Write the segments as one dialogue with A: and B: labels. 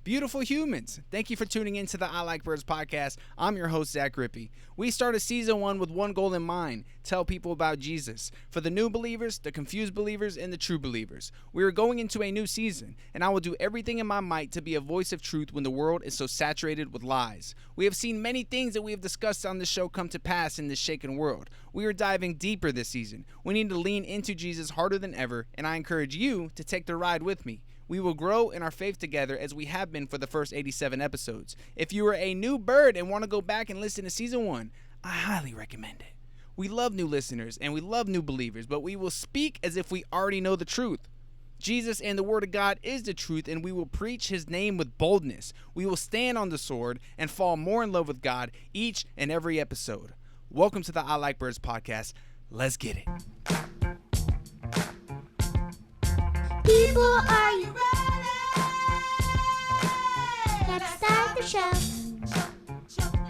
A: Beautiful humans, thank you for tuning in to the I Like Birds podcast. I'm your host, Zach Rippey. We started season 1 with one goal in mind: tell people about Jesus. For the new believers, the confused believers, and the true believers. We are going into a new season, and I will do everything in my might to be a voice of truth when the world is so saturated with lies. We have seen many things that we have discussed on this show come to pass in this shaken world. We are diving deeper this season. We need to lean into Jesus harder than ever, and I encourage you to take the ride with me. We will grow in our faith together as we have been for the first 87 episodes. If you are a new bird and want to go back and listen to season 1, I highly recommend it. We love new listeners and we love new believers, but we will speak as if we already know the truth. Jesus and the Word of God is the truth, and we will preach His name with boldness. We will stand on the sword and fall more in love with God each and every episode. Welcome to the I Like Birds podcast. Let's get it.
B: People, are you ready? Let's start the show.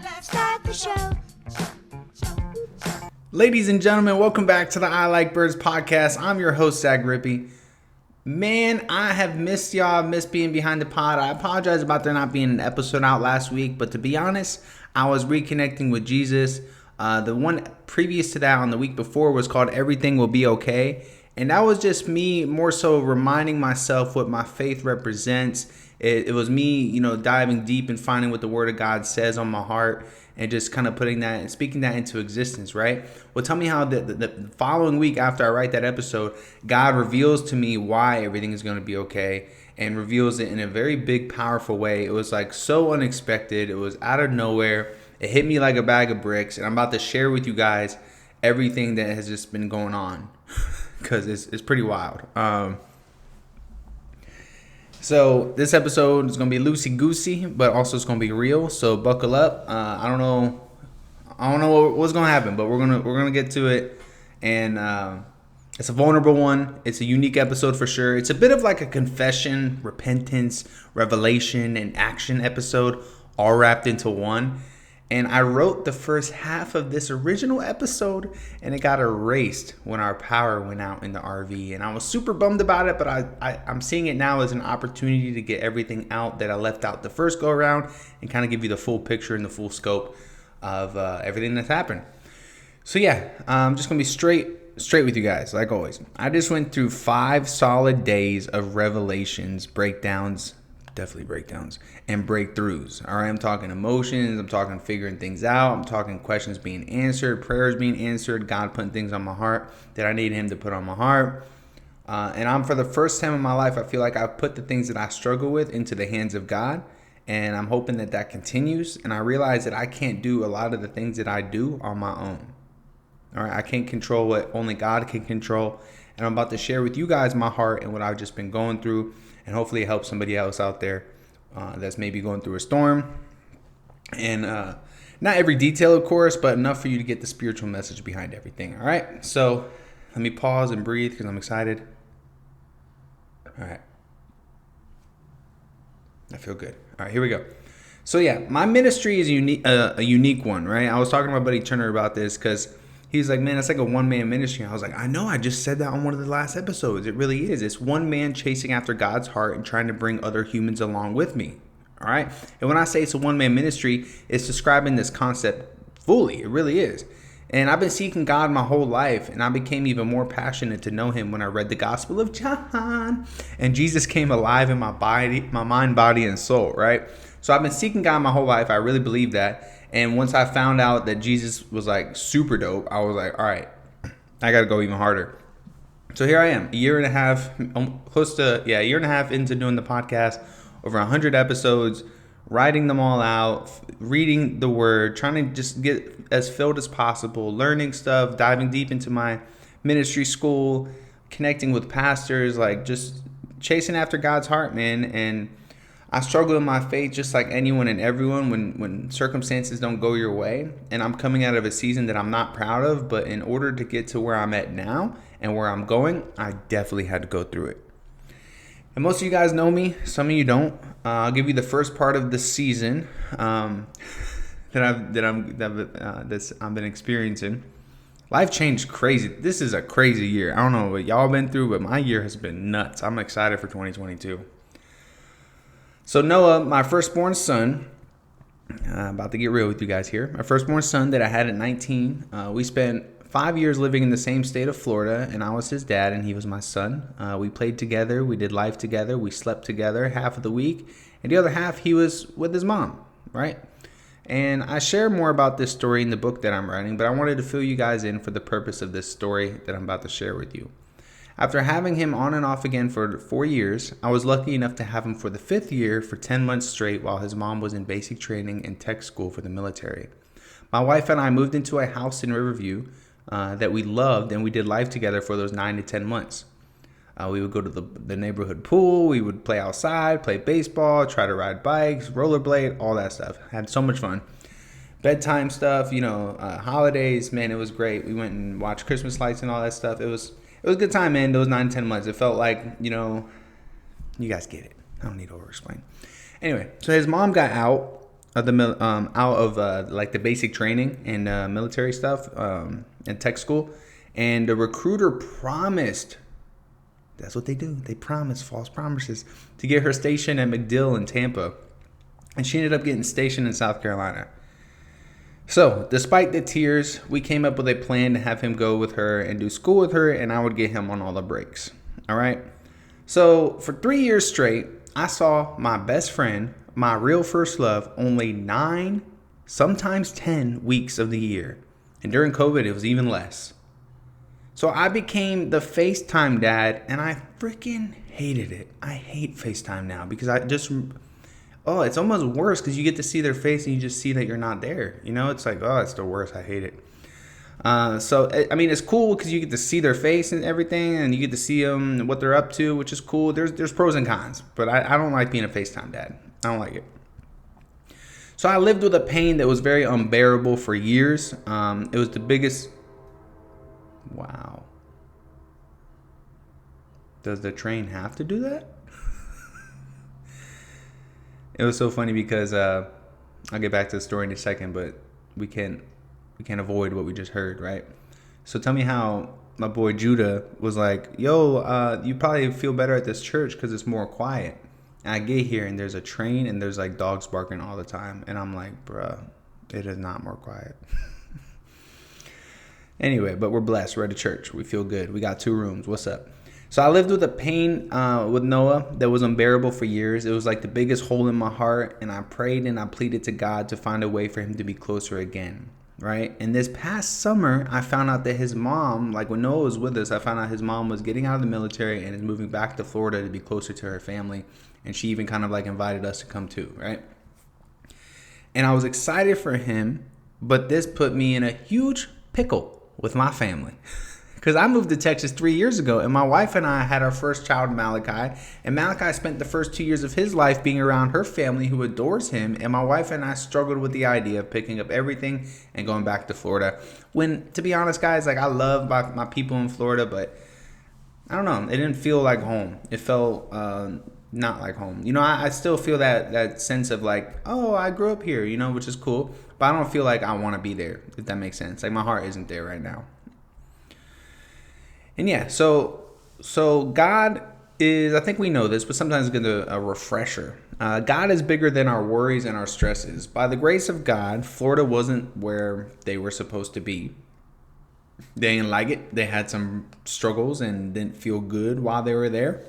B: Let's start the show.
A: Ladies and gentlemen, welcome back to the I Like Birds podcast. I'm your host, Zach Rippey. Man, I have missed y'all. I've missed being behind the pod. I apologize about there not being an episode out last week, but to be honest, I was reconnecting with Jesus. The one previous to that on the week before was called Everything Will Be Okay. And that was just me more so reminding myself what my faith represents. It was me, diving deep and finding what the Word of God says on my heart and just kind of putting that and speaking that into existence, right? Well, tell me how the following week after I write that episode, God reveals to me why everything is going to be okay and reveals it in a very big, powerful way. It was like so unexpected. It was out of nowhere. It hit me like a bag of bricks. And I'm about to share with you guys everything that has just been going on. Because it's pretty wild. So this episode is going to be loosey-goosey, but also it's going to be real. So buckle up. I don't know what's going to happen, but we're gonna get to it. And it's a vulnerable one. It's a unique episode for sure. It's a bit of like a confession, repentance, revelation, and action episode all wrapped into one. And I wrote the first half of this original episode, and it got erased when our power went out in the RV. And I was super bummed about it, but I'm seeing it now as an opportunity to get everything out that I left out the first go around and kind of give you the full picture and the full scope of everything that's happened. So yeah, I'm just going to be straight with you guys, like always. I just went through 5 solid days of revelations, breakdowns, and breakthroughs. All right, I'm talking emotions, I'm talking figuring things out, I'm talking questions being answered, prayers being answered, God putting things on my heart that I need Him to put on my heart. And I'm, for the first time in my life, I feel like I've put the things that I struggle with into the hands of God, and I'm hoping that continues. And I realize that I can't do a lot of the things that I do on my own. All right, I can't control what only God can control. And I'm about to share with you guys my heart and what I've just been going through. And hopefully it helps somebody else out there that's maybe going through a storm. And not every detail, of course, but enough for you to get the spiritual message behind everything. All right, so let me pause and breathe because I'm excited. All right. I feel good. All right, here we go. So yeah, my ministry is a unique one, right? I was talking to my buddy Turner about this because he's like, man, it's like a one-man ministry. I was like, I know, I just said that on one of the last episodes. It really is. It's one man chasing after God's heart and trying to bring other humans along with me. All right. And when I say it's a one-man ministry, it's describing this concept fully. It really is. And I've been seeking God my whole life, and I became even more passionate to know Him when I read the Gospel of John. And Jesus came alive in my body, my mind, body, and soul, right? So I've been seeking God my whole life. I really believe that. And once I found out that Jesus was like super dope, I was like, all right, I got to go even harder. So here I am, a year and a half into doing the podcast, over 100 episodes, writing them all out, reading the Word, trying to just get as filled as possible, learning stuff, diving deep into my ministry school, connecting with pastors, like just chasing after God's heart, man. And I struggle in my faith just like anyone and everyone when circumstances don't go your way. And I'm coming out of a season that I'm not proud of. But in order to get to where I'm at now and where I'm going, I definitely had to go through it. And most of you guys know me. Some of you don't. I'll give you the first part of the season that I've been experiencing. Life changed crazy. This is a crazy year. I don't know what y'all been through, but my year has been nuts. I'm excited for 2022. So Noah, my firstborn son, about to get real with you guys here. My firstborn son that I had at 19. We spent 5 years living in the same state of Florida, and I was his dad, and he was my son. We played together. We did life together. We slept together half of the week, and the other half he was with his mom, right? And I share more about this story in the book that I'm writing, but I wanted to fill you guys in for the purpose of this story that I'm about to share with you. After having him on and off again for 4 years, I was lucky enough to have him for the 5th year for 10 months straight while his mom was in basic training and tech school for the military. My wife and I moved into a house in Riverview that we loved, and we did life together for those 9 to 10 months. We would go to the neighborhood pool, we would play outside, play baseball, try to ride bikes, rollerblade, all that stuff. Had so much fun. Bedtime stuff, holidays, man, it was great. We went and watched Christmas lights and all that stuff. It was a good time, man, those 9, 10 months. It felt like, you guys get it. I don't need to over-explain. Anyway, so his mom got out of the basic training and military stuff and tech school, and the recruiter promised. That's what they do. They promise false promises to get her stationed at MacDill in Tampa, and she ended up getting stationed in South Carolina. So, despite the tears, we came up with a plan to have him go with her and do school with her, and I would get him on all the breaks. All right? So, for 3 years straight, I saw my best friend, my real first love, only 9, sometimes 10 weeks of the year. And during COVID, it was even less. So, I became the FaceTime dad, and I freaking hated it. I hate FaceTime now because it's almost worse because you get to see their face and you just see that you're not there. It's like, it's the worst. I hate it. It's cool because you get to see their face and everything, and you get to see them, what they're up to, which is cool. There's pros and cons, but I don't like being a FaceTime dad. I don't like it. So I lived with a pain that was very unbearable for years. It was the biggest. Wow. Does the train have to do that? It was so funny because I'll get back to the story in a second, but we can't avoid what we just heard, right? So tell me how my boy Judah was like, yo, you probably feel better at this church because it's more quiet. And I get here and there's a train and there's like dogs barking all the time. And I'm like, bruh, it is not more quiet. Anyway, but we're blessed. We're at a church. We feel good. We got 2 rooms. What's up? So I lived with a pain with Noah that was unbearable for years. It was like the biggest hole in my heart. And I prayed and I pleaded to God to find a way for him to be closer again. Right? And this past summer, I found out that his mom, like when Noah was with us, I found out his mom was getting out of the military and is moving back to Florida to be closer to her family. And she even kind of like invited us to come too. Right? And I was excited for him. But this put me in a huge pickle with my family. Because I moved to Texas 3 years ago, and my wife and I had our first child, Malachi. And Malachi spent the first 2 years of his life being around her family who adores him. And my wife and I struggled with the idea of picking up everything and going back to Florida. When, to be honest, guys, like I love my people in Florida, but I don't know. It didn't feel like home. It felt not like home. I still feel that sense of like, oh, I grew up here, which is cool. But I don't feel like I want to be there, if that makes sense. Like my heart isn't there right now. And yeah, so God is, I think we know this, but sometimes it's a refresher. God is bigger than our worries and our stresses. By the grace of God, Florida wasn't where they were supposed to be. They didn't like it. They had some struggles and didn't feel good while they were there.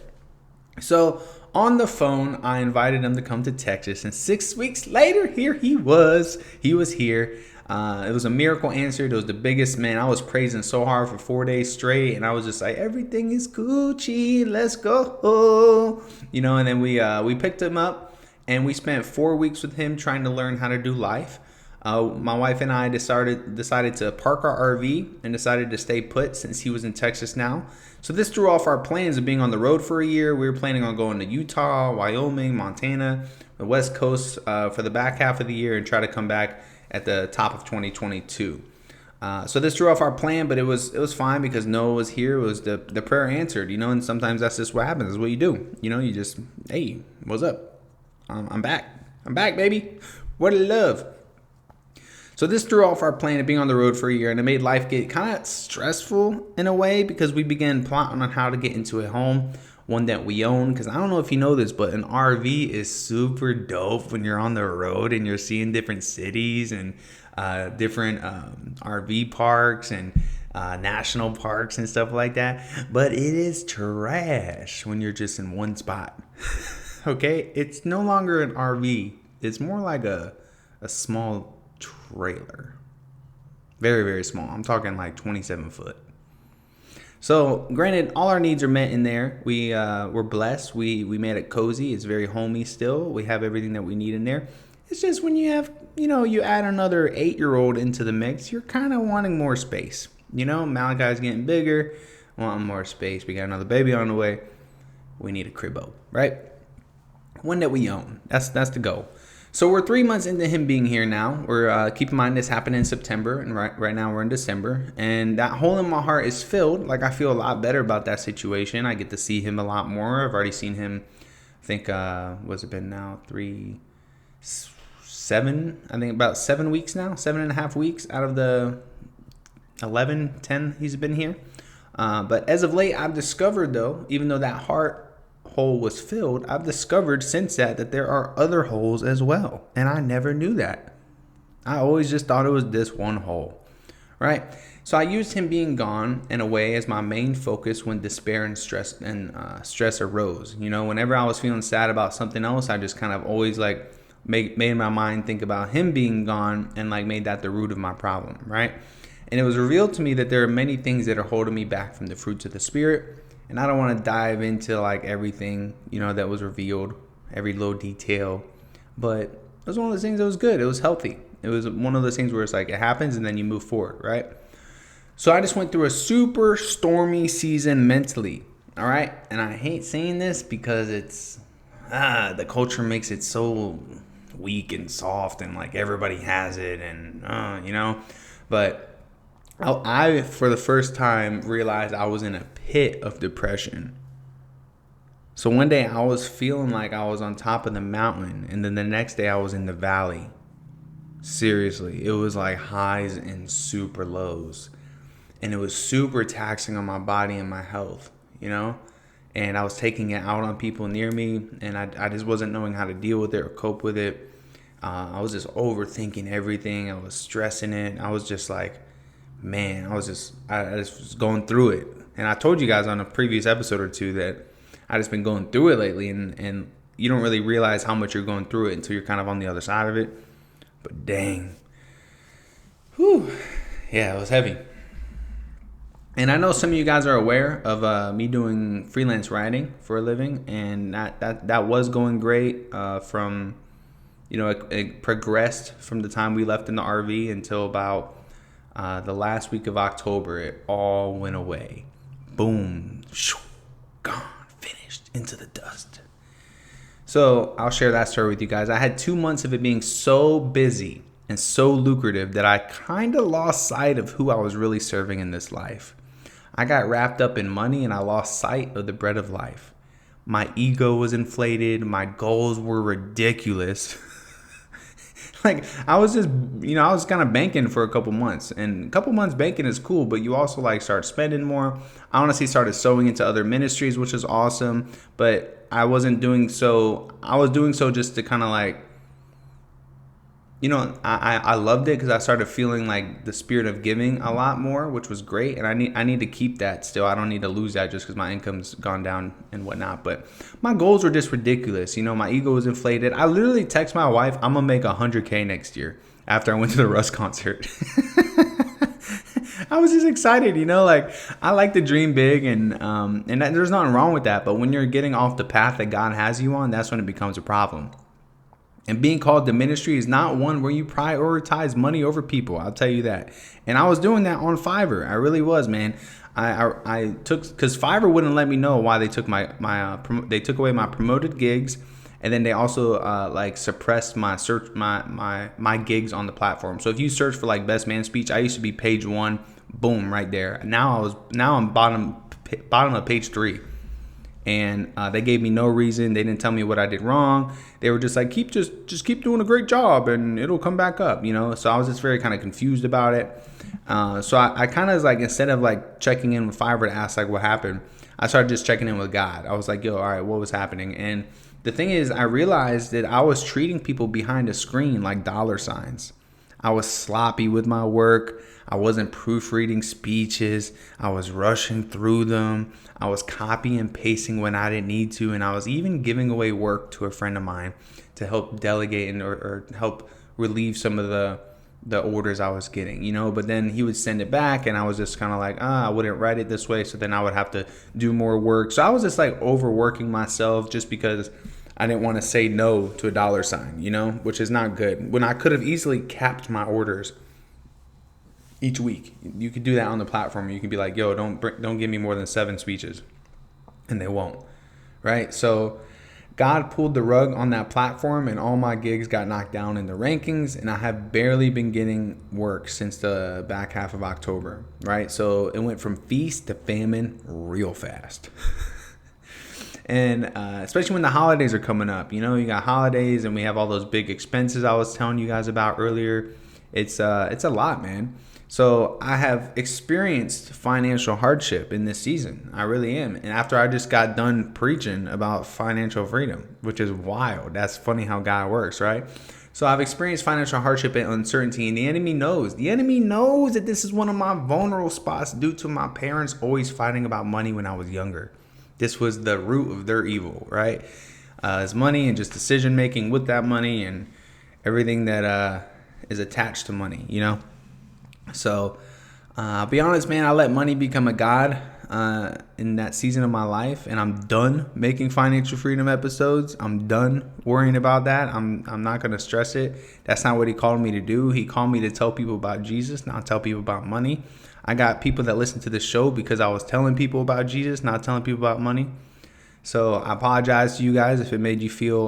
A: So on the phone, I invited him to come to Texas. And 6 weeks later, here he was. He was here. It was a miracle answered. It was the biggest, man. I was praising so hard for 4 days straight. And I was just like, everything is Gucci. Let's go. And then we picked him up and we spent 4 weeks with him trying to learn how to do life. My wife and I decided to park our RV and decided to stay put since he was in Texas now. So this threw off our plans of being on the road for a year. We were planning on going to Utah, Wyoming, Montana, the West Coast for the back half of the year and try to come back at the top of 2022. So this threw off our plan, but it was fine because Noah was here. It was the prayer answered, and sometimes that's just what happens. That's what you do. You just, hey, what's up? I'm back. I'm back, baby. What a love. So this threw off our plan of being on the road for a year, and it made life get kind of stressful in a way because we began plotting on how to get into a home. one that we own. Because I don't know if you know this, but an RV is super dope when you're on the road and you're seeing different cities and different RV parks and national parks and stuff like that. But it is trash when you're just in one spot. Okay, it's no longer an RV. It's more like a small trailer. Very, very small. I'm talking like 27 foot. So, granted, all our needs are met in there. We're blessed. We made it cozy. It's very homey still. We have everything that we need in there. It's just when you have, you add another 8-year-old into the mix, you're kind of wanting more space. Malachi's getting bigger, wanting more space. We got another baby on the way. We need a cribbo, right? One that we own. That's the goal. So we're 3 months into him being here now. We're keep in mind this happened in September, and right now we're in December, and that hole in my heart is filled. Like, I feel a lot better about that situation. I get to see him a lot more. I've already seen him. I think what's it been now? 7. I think about 7 weeks now. 7.5 weeks out of the 11, 10 he's been here. But as of late, I've discovered though, even though that heart hole was filled, I've discovered since that there are other holes as well, and I never knew that. I always just thought it was this one hole, right? So I used him being gone in a way as my main focus when despair and stress arose. Whenever I was feeling sad about something else, I just kind of always like made my mind think about him being gone and like made that the root of my problem, right? And it was revealed to me that there are many things that are holding me back from the fruits of the Spirit. And I don't want to dive into like everything, that was revealed, every little detail. But it was one of those things that was good. It was healthy. It was one of those things where it's like it happens and then you move forward, right? So I just went through a super stormy season mentally, all right? And I hate saying this because it's, the culture makes it so weak and soft and like everybody has it and, But I, for the first time, realized I was in a pit of depression. So one day I was feeling like I was on top of the mountain, and then the next day I was in the valley. Seriously, it was like highs and super lows. And it was super taxing on my body and my health, And I was taking it out on people near me, and I just wasn't knowing how to deal with it or cope with it. I was just overthinking everything. I was stressing it. I was just like, man, I just was going through it. And I told you guys on a previous episode or two that I just been going through it lately, and you don't really realize how much you're going through it until you're kind of on the other side of it. But dang. Whew. Yeah, it was heavy. And I know some of you guys are aware of me doing freelance writing for a living, and that was going great from, it progressed from the time we left in the RV until about the last week of October. It all went away. Boom. Gone. Finished. Into the dust. So I'll share that story with you guys. I had 2 months of it being so busy and so lucrative that I kind of lost sight of who I was really serving in this life. I got wrapped up in money and I lost sight of the bread of life. My ego was inflated. My goals were ridiculous. Like, I was just, I was kind of banking for a couple months. And a couple months banking is cool, but you also like start spending more. I honestly started sowing into other ministries, which is awesome. But I wasn't doing so. I was doing so just to kind of like, I loved it because I started feeling like the spirit of giving a lot more, which was great. And I need to keep that still. I don't need to lose that just because my income's gone down and whatnot. But my goals were just ridiculous. My ego was inflated. I literally text my wife, I'm going to make $100K next year after I went to the Russ concert. I was just excited, like I like to dream big and there's nothing wrong with that. But when you're getting off the path that God has you on, that's when it becomes a problem. And being called to ministry is not one where you prioritize money over people. I'll tell you that. And I was doing that on Fiverr. I really was, man. I took, because Fiverr wouldn't let me know why they took they took away my promoted gigs, and then they also suppressed my search my gigs on the platform. So if you search for like best man speech, I used to be page 1, boom, right there. Now I'm bottom of page 3. And they gave me no reason. They didn't tell me what I did wrong. They were just like, just keep doing a great job and it'll come back up, So I was just very kind of confused about it. So I kind of instead of like checking in with Fiverr to ask like what happened, I started just checking in with God. I was like, yo, all right, what was happening? And the thing is, I realized that I was treating people behind a screen like dollar signs. I was sloppy with my work. I wasn't proofreading speeches. I was rushing through them. I was copy and pasting when I didn't need to. And I was even giving away work to a friend of mine to help delegate or help relieve some of the orders I was getting, but then he would send it back and I was just kind of like, I wouldn't write it this way. So then I would have to do more work. So I was just like overworking myself just because I didn't want to say no to a dollar sign, which is not good. When I could have easily capped my orders each week. You could do that on the platform. You could be like, yo, don't give me more than 7 speeches. And they won't. Right? So God pulled the rug on that platform and all my gigs got knocked down in the rankings, and I have barely been getting work since the back half of October, right? So it went from feast to famine real fast. And especially when the holidays are coming up, you got holidays and we have all those big expenses I was telling you guys about earlier. It's a lot, man. So I have experienced financial hardship in this season. I really am. And after I just got done preaching about financial freedom, which is wild. That's funny how God works, right? So I've experienced financial hardship and uncertainty, and the enemy knows. The enemy knows that this is one of my vulnerable spots due to my parents always fighting about money when I was younger. This was the root of their evil, right? It's money and just decision making with that money and everything that is attached to money, So, I'll be honest, man, I let money become a god in that season of my life, and I'm done making financial freedom episodes. I'm done worrying about that. I'm not going to stress it. That's not what he called me to do. He called me to tell people about Jesus, not tell people about money. I got people that listen to this show because I was telling people about Jesus, not telling people about money. So I apologize to you guys if it made you feel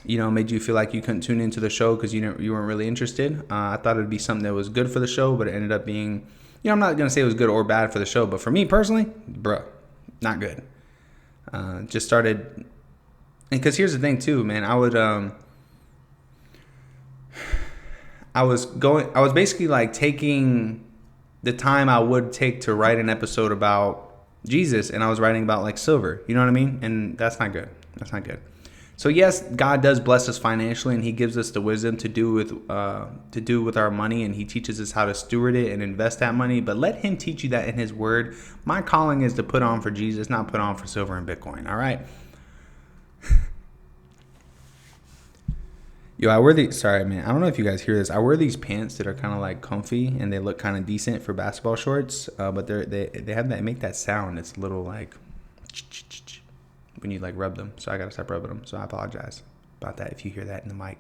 A: like you couldn't tune into the show because you weren't really interested. I thought it would be something that was good for the show, but it ended up being, I'm not going to say it was good or bad for the show, but for me personally, not good. Just started, and because here's the thing too, man, I was basically like taking the time I would take to write an episode about Jesus, and I was writing about like silver, you know what I mean? And that's not good. So yes, God does bless us financially, and he gives us the wisdom to do with our money, and he teaches us how to steward it and invest that money. But let him teach you that in his word. My calling is to put on for Jesus, not put on for silver and Bitcoin. All right. Yo, I wear these. Sorry, man. I don't know if you guys hear this. I wear these pants that are kind of like comfy and they look kind of decent for basketball shorts. But they have that make that sound. It's a little like when you like rub them. So I gotta stop rubbing them. So I apologize about that if you hear that in the mic.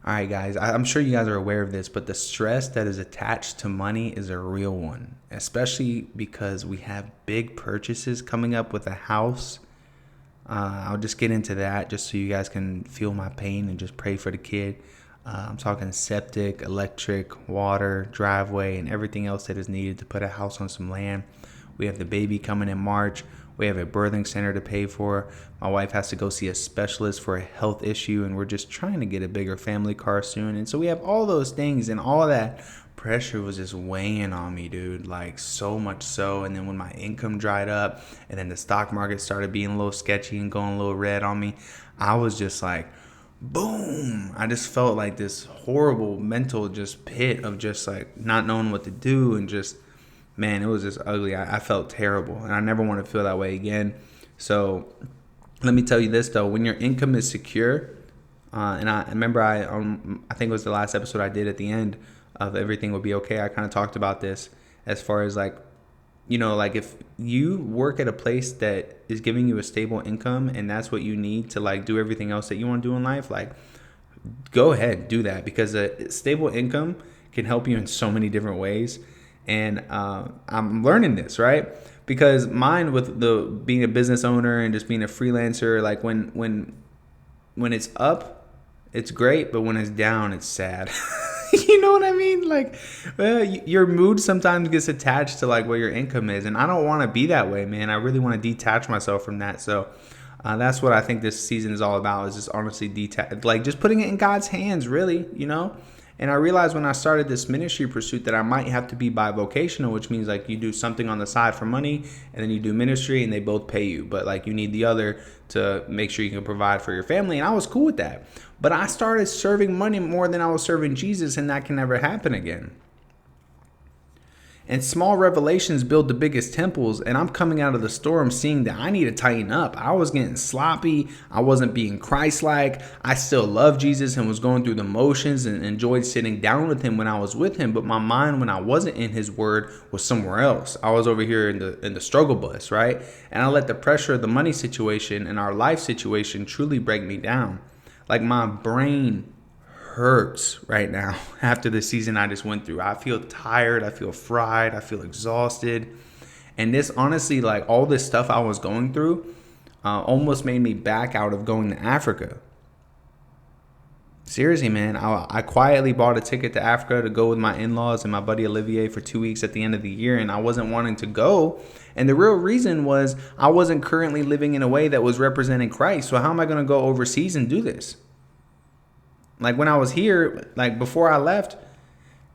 A: All right, guys. I'm sure you guys are aware of this, but the stress that is attached to money is a real one, especially because we have big purchases coming up with a house. I'll just get into that just so you guys can feel my pain and just pray for the kid. I'm talking septic, electric, water, driveway, and everything else that is needed to put a house on some land. We have the baby coming in March. We have a birthing center to pay for. My wife has to go see a specialist for a health issue, and we're just trying to get a bigger family car soon. And so we have all those things, and all that pressure was just weighing on me, dude, like so much so. And then when my income dried up and then the stock market started being a little sketchy and going a little red on me, I was just like, boom. I just felt like this horrible mental just pit of just like not knowing what to do, and just, man, it was just ugly. I felt terrible, and I never want to feel that way again. So let me tell you this though, when your income is secure, and I remember I think it was the last episode I did at the end of Everything Will Be Okay, I kind of talked about this as far as like, like if you work at a place that is giving you a stable income and that's what you need to like do everything else that you want to do in life, like go ahead, do that, because a stable income can help you in so many different ways. And I'm learning this, right? Because mine with the being a business owner and just being a freelancer, like when it's up, it's great, but when it's down, it's sad. You know what I mean? Like, your mood sometimes gets attached to like what your income is, and I don't want to be that way, man. I really want to detach myself from that. So that's what I think this season is all about, is just honestly like just putting it in God's hands, really, And I realized when I started this ministry pursuit that I might have to be bivocational, which means like you do something on the side for money and then you do ministry and they both pay you. But like you need the other to make sure you can provide for your family. And I was cool with that. But I started serving money more than I was serving Jesus, and that can never happen again. And small revelations build the biggest temples. And I'm coming out of the storm seeing that I need to tighten up. I was getting sloppy. I wasn't being Christ-like. I still loved Jesus and was going through the motions and enjoyed sitting down with him when I was with him. But my mind, when I wasn't in his word, was somewhere else. I was over here in the struggle bus, right? And I let the pressure of the money situation and our life situation truly break me down. Like my brain hurts right now after the season I just went through. I feel tired. I feel fried. I feel exhausted. And this honestly, like all this stuff I was going through almost made me back out of going to Africa. Seriously, man, I quietly bought a ticket to Africa to go with my in-laws and my buddy Olivier for 2 weeks at the end of the year. And I wasn't wanting to go. And the real reason was I wasn't currently living in a way that was representing Christ. So how am I going to go overseas and do this? Like when I was here, like before I left,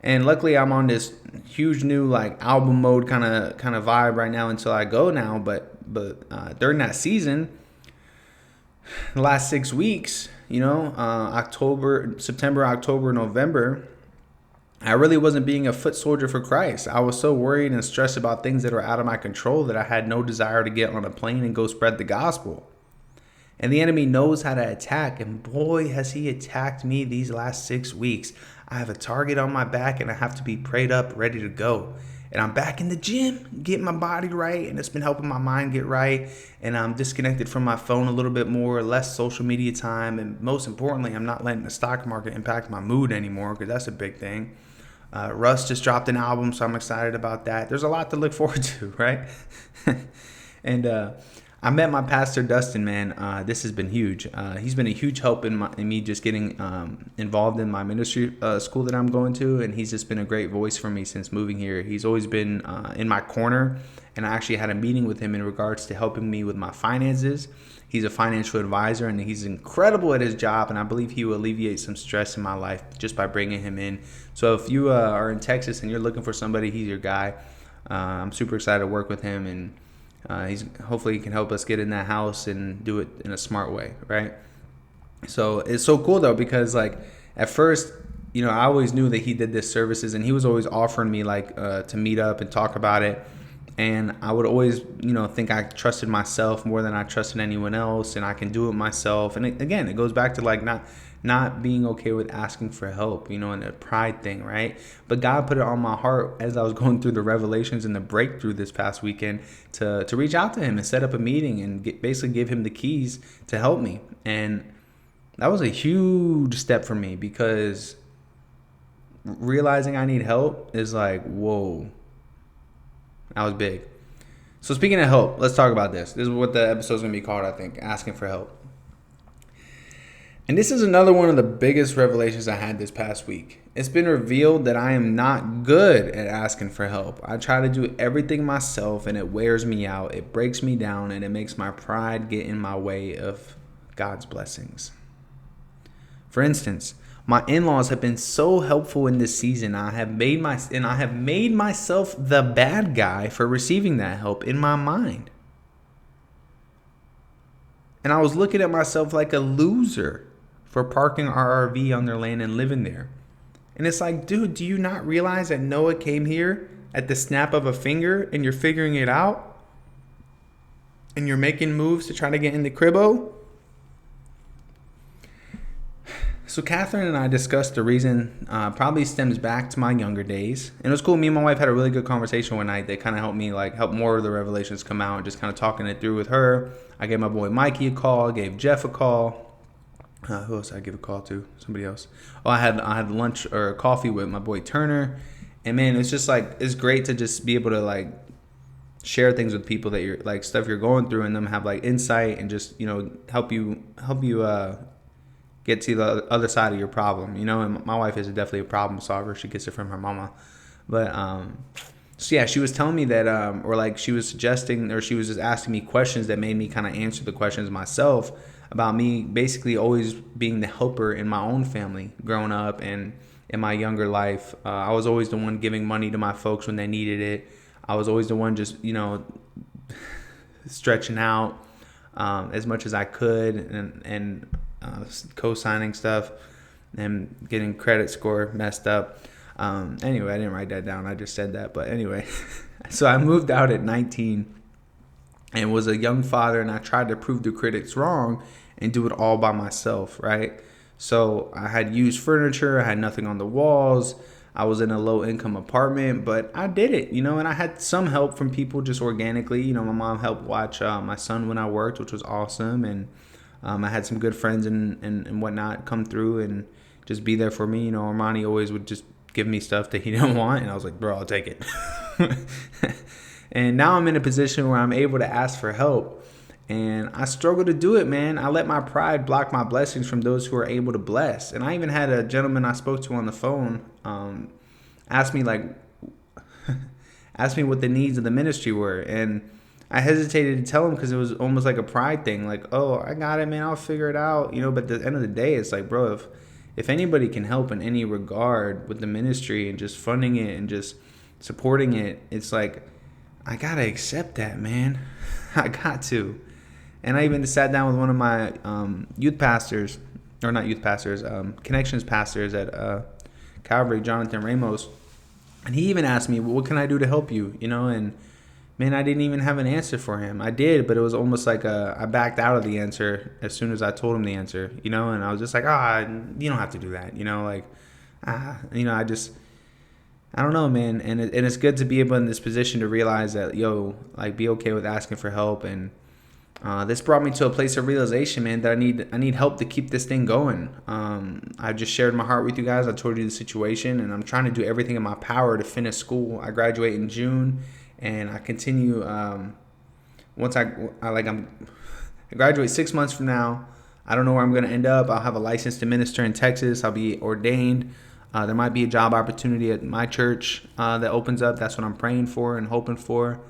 A: and luckily I'm on this huge new like album mode kind of vibe right now until I go now. But during that season, the last 6 weeks, September, October, November, I really wasn't being a foot soldier for Christ. I was so worried and stressed about things that were out of my control that I had no desire to get on a plane and go spread the gospel. And the enemy knows how to attack. And boy, has he attacked me these last 6 weeks. I have a target on my back and I have to be prayed up, ready to go. And I'm back in the gym, getting my body right. And it's been helping my mind get right. And I'm disconnected from my phone a little bit more, less social media time. And most importantly, I'm not letting the stock market impact my mood anymore, because that's a big thing. Russ just dropped an album, so I'm excited about that. There's a lot to look forward to, right? And I met my pastor, Dustin, man. This has been huge. He's been a huge help in me just getting involved in my ministry school that I'm going to. And he's just been a great voice for me since moving here. He's always been in my corner. And I actually had a meeting with him in regards to helping me with my finances. He's a financial advisor and he's incredible at his job. And I believe he will alleviate some stress in my life just by bringing him in. So if you are in Texas and you're looking for somebody, he's your guy. I'm super excited to work with him, and hopefully he can help us get in that house and do it in a smart way, right? So it's so cool though, because like at first, I always knew that he did this services, and he was always offering me like to meet up and talk about it. And I would always, think I trusted myself more than I trusted anyone else, and I can do it myself. And it goes back to like not being okay with asking for help, and a pride thing, right? But God put it on my heart as I was going through the revelations and the breakthrough this past weekend to reach out to him and set up a meeting and basically give him the keys to help me. And that was a huge step for me, because realizing I need help is like, whoa, that was big. So speaking of help, let's talk about this. This is what the episode's going to be called, I think, Asking for Help. And this is another one of the biggest revelations I had this past week. It's been revealed that I am not good at asking for help. I try to do everything myself, and it wears me out. It breaks me down, and it makes my pride get in my way of God's blessings. For instance, my in-laws have been so helpful in this season. I have made myself the bad guy for receiving that help in my mind. And I was looking at myself like a loser for parking our RV on their land and living there. And it's like, dude, do you not realize that Noah came here at the snap of a finger and you're figuring it out? And you're making moves to try to get in the cribbo? So Catherine and I discussed the reason, probably stems back to my younger days. And it was cool. Me and my wife had a really good conversation one night that kind of helped me help more of the revelations come out, and just kind of talking it through with her. I gave my boy Mikey a call, gave Jeff a call. Who else did I give a call to? Somebody else. Oh, I had lunch or coffee with my boy Turner. And man, it's just it's great to just be able to share things with people that you're stuff you're going through, and them have insight and just, help you get to the other side of your problem, and my wife is definitely a problem solver. She gets it from her mama. But, so yeah, she was telling me that, she was suggesting, or she was just asking me questions that made me kind of answer the questions myself about me basically always being the helper in my own family growing up, and in my younger life. I was always the one giving money to my folks when they needed it. I was always the one just, stretching out as much as I could and co-signing stuff and getting credit score messed up. Anyway, I didn't write that down. I just said that. But anyway, so I moved out at 19 and was a young father, and I tried to prove the critics wrong and do it all by myself, right? So I had used furniture. I had nothing on the walls. I was in a low income apartment, but I did it, and I had some help from people just organically. My mom helped watch my son when I worked, which was awesome. And I had some good friends and whatnot come through and just be there for me. Armani always would just give me stuff that he didn't want, and I was like, bro, I'll take it. And now I'm in a position where I'm able to ask for help, and I struggle to do it, man. I let my pride block my blessings from those who are able to bless. And I even had a gentleman I spoke to on the phone ask me what the needs of the ministry were, and I hesitated to tell him because it was almost like a pride thing, like, oh, I got it, man, I'll figure it out, But at the end of the day, it's like, bro, if anybody can help in any regard with the ministry and just funding it and just supporting it, it's like, I gotta accept that, man. I got to. And I even sat down with one of my youth pastors, or not youth pastors, connections pastors at Calvary, Jonathan Ramos, and he even asked me, well, what can I do to help you? And man, I didn't even have an answer for him. I did, but it was almost like I backed out of the answer as soon as I told him the answer, and I was just like, you don't have to do that, I don't know, man. And it's good to be able in this position to realize that, be okay with asking for help. And this brought me to a place of realization, man, that I need help to keep this thing going. I just shared my heart with you guys. I told you the situation, and I'm trying to do everything in my power to finish school. I graduate in June, and I continue. Once I graduate 6 months from now. I don't know where I'm going to end up. I'll have a license to minister in Texas. I'll be ordained. There might be a job opportunity at my church that opens up. That's what I'm praying for and hoping for.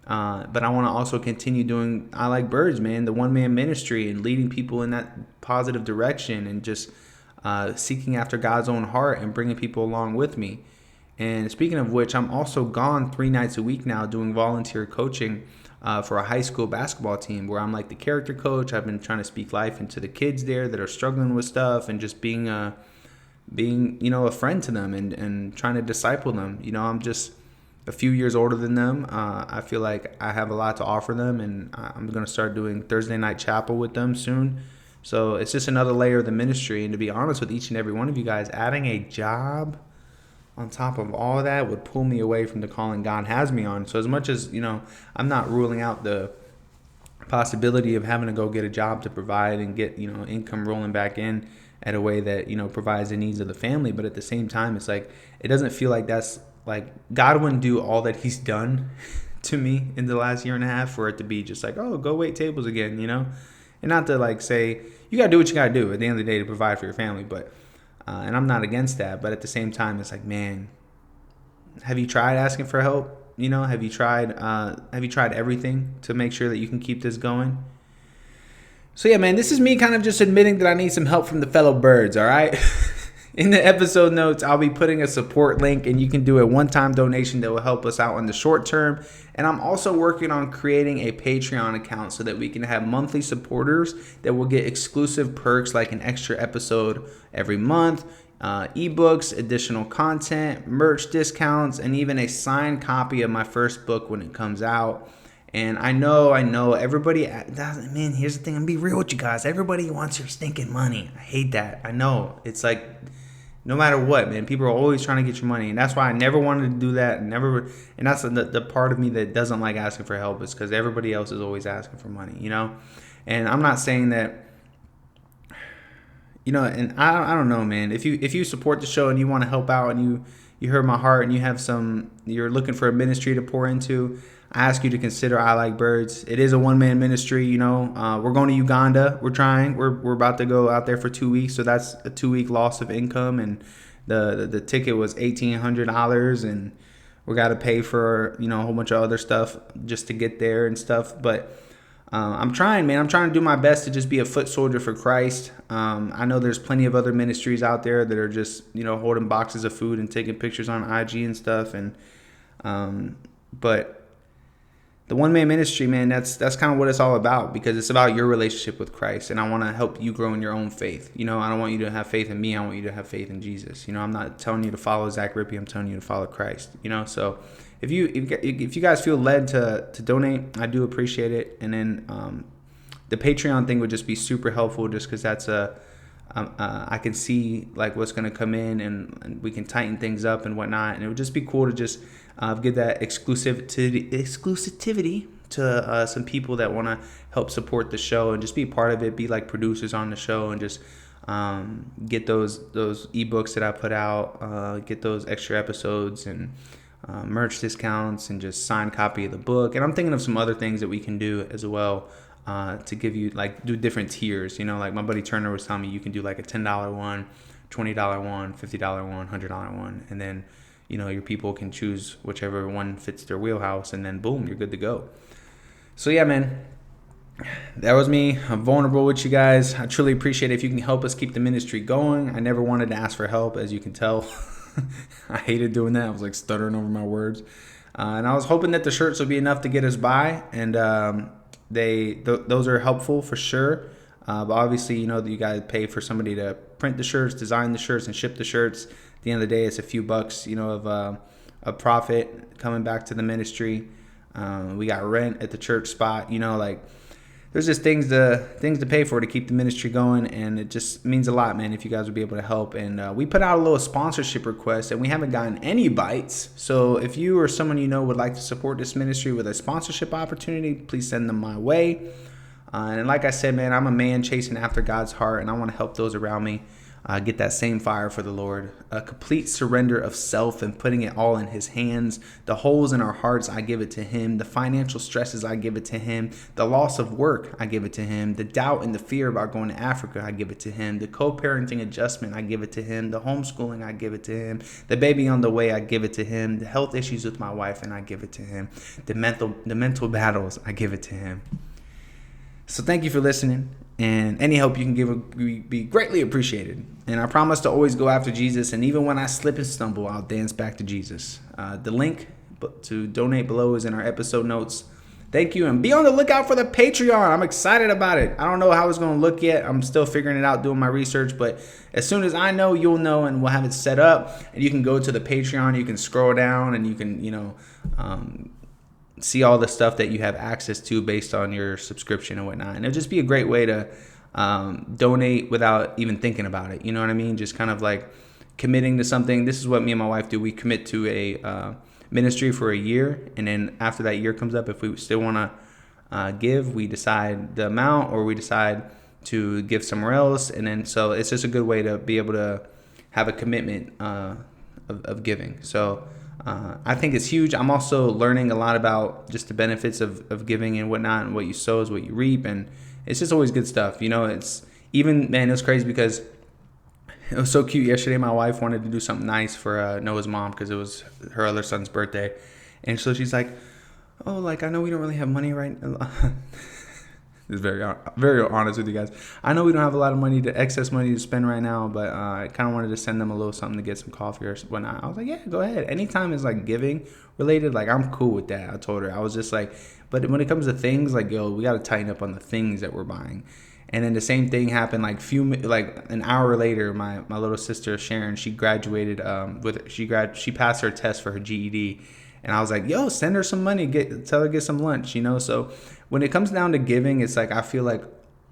A: But I want to also continue doing I Like Birds, man, the one-man ministry and leading people in that positive direction and just seeking after God's own heart and bringing people along with me. And speaking of which, I'm also gone 3 nights a week now doing volunteer coaching for a high school basketball team where I'm like the character coach. I've been trying to speak life into the kids there that are struggling with stuff and just being a friend to them and trying to disciple them. I'm just a few years older than them. I feel like I have a lot to offer them, and I'm going to start doing Thursday night chapel with them soon. So it's just another layer of the ministry. And to be honest with each and every one of you guys, adding a job on top of all of that would pull me away from the calling God has me on. So as much as, I'm not ruling out the possibility of having to go get a job to provide and get, income rolling back in at a way that, provides the needs of the family. But at the same time, it's like, it doesn't feel like that's like God wouldn't do all that he's done to me in the last year and a half for it to be just like, oh, go wait tables again, and not to like say, you got to do what you got to do at the end of the day to provide for your family. But, and I'm not against that. But at the same time, it's like, man, have you tried asking for help? Have you tried everything to make sure that you can keep this going? So yeah, man, this is me kind of just admitting that I need some help from the fellow birds, all right? In the episode notes, I'll be putting a support link, and you can do a one-time donation that will help us out in the short term. And I'm also working on creating a Patreon account so that we can have monthly supporters that will get exclusive perks like an extra episode every month, ebooks, additional content, merch discounts, and even a signed copy of my first book when it comes out. And I know, everybody, man, here's the thing, I'm gonna be real with you guys. Everybody wants your stinking money. I hate that. I know. It's like, no matter what, man, people are always trying to get your money. And that's why I never wanted to do that. And that's the part of me that doesn't like asking for help, is because everybody else is always asking for money, And I'm not saying that, and I don't know, man. If you support the show and you want to help out and you heard my heart and you're looking for a ministry to pour into, I ask you to consider I Like Birds. It is a one-man ministry, We're going to Uganda. We're trying. We're about to go out there for 2 weeks, so that's a 2-week loss of income. And the ticket was $1,800, and we got to pay for a whole bunch of other stuff just to get there and stuff. But I'm trying, man. I'm trying to do my best to just be a foot soldier for Christ. I know there's plenty of other ministries out there that are just, holding boxes of food and taking pictures on IG and stuff. But the one man ministry, man, that's kind of what it's all about, because it's about your relationship with Christ, and I want to help you grow in your own faith. I don't want you to have faith in me. I want you to have faith in Jesus. I'm not telling you to follow Zach Rippey. I'm telling you to follow Christ. So if you guys feel led to donate, I do appreciate it. And then the Patreon thing would just be super helpful, just because that's I can see like what's going to come in, and we can tighten things up and whatnot. And it would just be cool to just give that exclusivity to some people that want to help support the show and just be part of it, be like producers on the show, and just get those ebooks that I put out, get those extra episodes and merch discounts, and just signed copy of the book. And I'm thinking of some other things that we can do as well. To give you, like, do different tiers, like my buddy Turner was telling me, you can do like a $10 one, $20 one, $50 one, $100 one, and then your people can choose whichever one fits their wheelhouse, and then boom, you're good to go. So yeah, man, that was me. I'm vulnerable with you guys. I truly appreciate it if you can help us keep the ministry going. I never wanted to ask for help, as you can tell. I hated doing that. I was like stuttering over my words, and I was hoping that the shirts would be enough to get us by, and those are helpful for sure, but obviously you guys pay for somebody to print the shirts, design the shirts, and ship the shirts. At the end of the day, it's a few bucks of a profit coming back to the ministry. We got rent at the church spot, like there's just things to pay for to keep the ministry going, and it just means a lot, man, if you guys would be able to help. And we put out a little sponsorship request, and we haven't gotten any bites. So if you or someone would like to support this ministry with a sponsorship opportunity, please send them my way. And like I said, man, I'm a man chasing after God's heart, and I want to help those around me get that same fire for the Lord. A complete surrender of self and putting it all in His hands. The holes in our hearts, I give it to Him. The financial stresses, I give it to Him. The loss of work, I give it to Him. The doubt and the fear about going to Africa, I give it to Him. The co-parenting adjustment, I give it to Him. The homeschooling, I give it to Him. The baby on the way, I give it to Him. The health issues with my wife, and I give it to Him. The mental battles, I give it to Him. So thank you for listening, and any help you can give would be greatly appreciated. And I promise to always go after Jesus, and even when I slip and stumble, I'll dance back to Jesus. The link to donate below is in our episode notes. Thank you, and be on the lookout for the Patreon. I'm excited about it. I don't know how it's going to look yet. I'm still figuring it out, doing my research, but as soon as I know, you'll know, and we'll have it set up, and you can go to the Patreon, you can scroll down, and you can, see all the stuff that you have access to based on your subscription and whatnot. And it'll just be a great way to donate without even thinking about it. You know what I mean? Just kind of like committing to something. This is what me and my wife do. We commit to a ministry for a year, and then after that year comes up, if we still want to give, we decide the amount, or we decide to give somewhere else. And then so it's just a good way to be able to have a commitment of giving. So I think it's huge. I'm also learning a lot about just the benefits of giving and whatnot, and what you sow is what you reap, and it's just always good stuff. It's even, man, it was crazy because it was so cute. Yesterday, my wife wanted to do something nice for Noah's mom because it was her other son's birthday, and so she's like, "Oh, like I know we don't really have money right now." It's very honest with you guys. I know we don't have a lot of excess money to spend right now, but I kind of wanted to send them a little something to get some coffee or whatnot. I was like, yeah, go ahead. Anytime it's like giving related, like I'm cool with that. I told her. I was just like, but when it comes to things, like, yo, we got to tighten up on the things that we're buying. And then the same thing happened like an hour later. My little sister Sharon, she graduated she passed her test for her GED. And I was like, yo, send her some money, tell her to get some lunch, So when it comes down to giving, it's like I feel like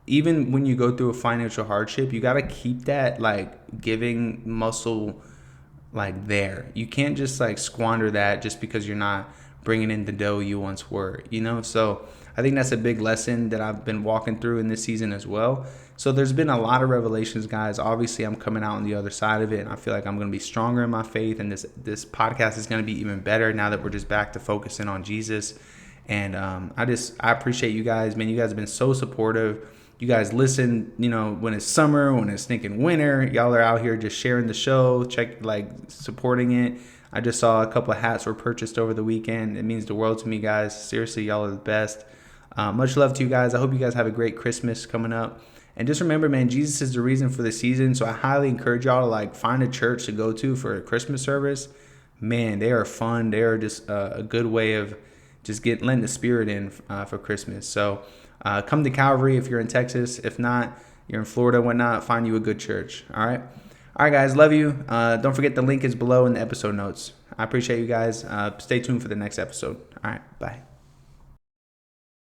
A: even when you go through a financial hardship, you got to keep that like giving muscle like there. You can't just like squander that just because you're not bringing in the dough you once were, So I think that's a big lesson that I've been walking through in this season as well. So there's been a lot of revelations, guys. Obviously, I'm coming out on the other side of it, and I feel like I'm going to be stronger in my faith, and this podcast is going to be even better now that we're just back to focusing on Jesus. And I appreciate you guys, man. You guys have been so supportive. You guys listen, when it's summer, when it's thinking winter, y'all are out here just sharing the show, supporting it. I just saw a couple of hats were purchased over the weekend. It means the world to me, guys. Seriously, y'all are the best. Much love to you guys. I hope you guys have a great Christmas coming up. And just remember, man, Jesus is the reason for the season. So I highly encourage y'all to like find a church to go to for a Christmas service. Man, they are fun. They are just a good way of just letting the spirit in for Christmas. So come to Calvary if you're in Texas. If not, you're in Florida, whatnot. Find you a good church. All right. All right, guys. Love you. Don't forget the link is below in the episode notes. I appreciate you guys. Stay tuned for the next episode. All right. Bye.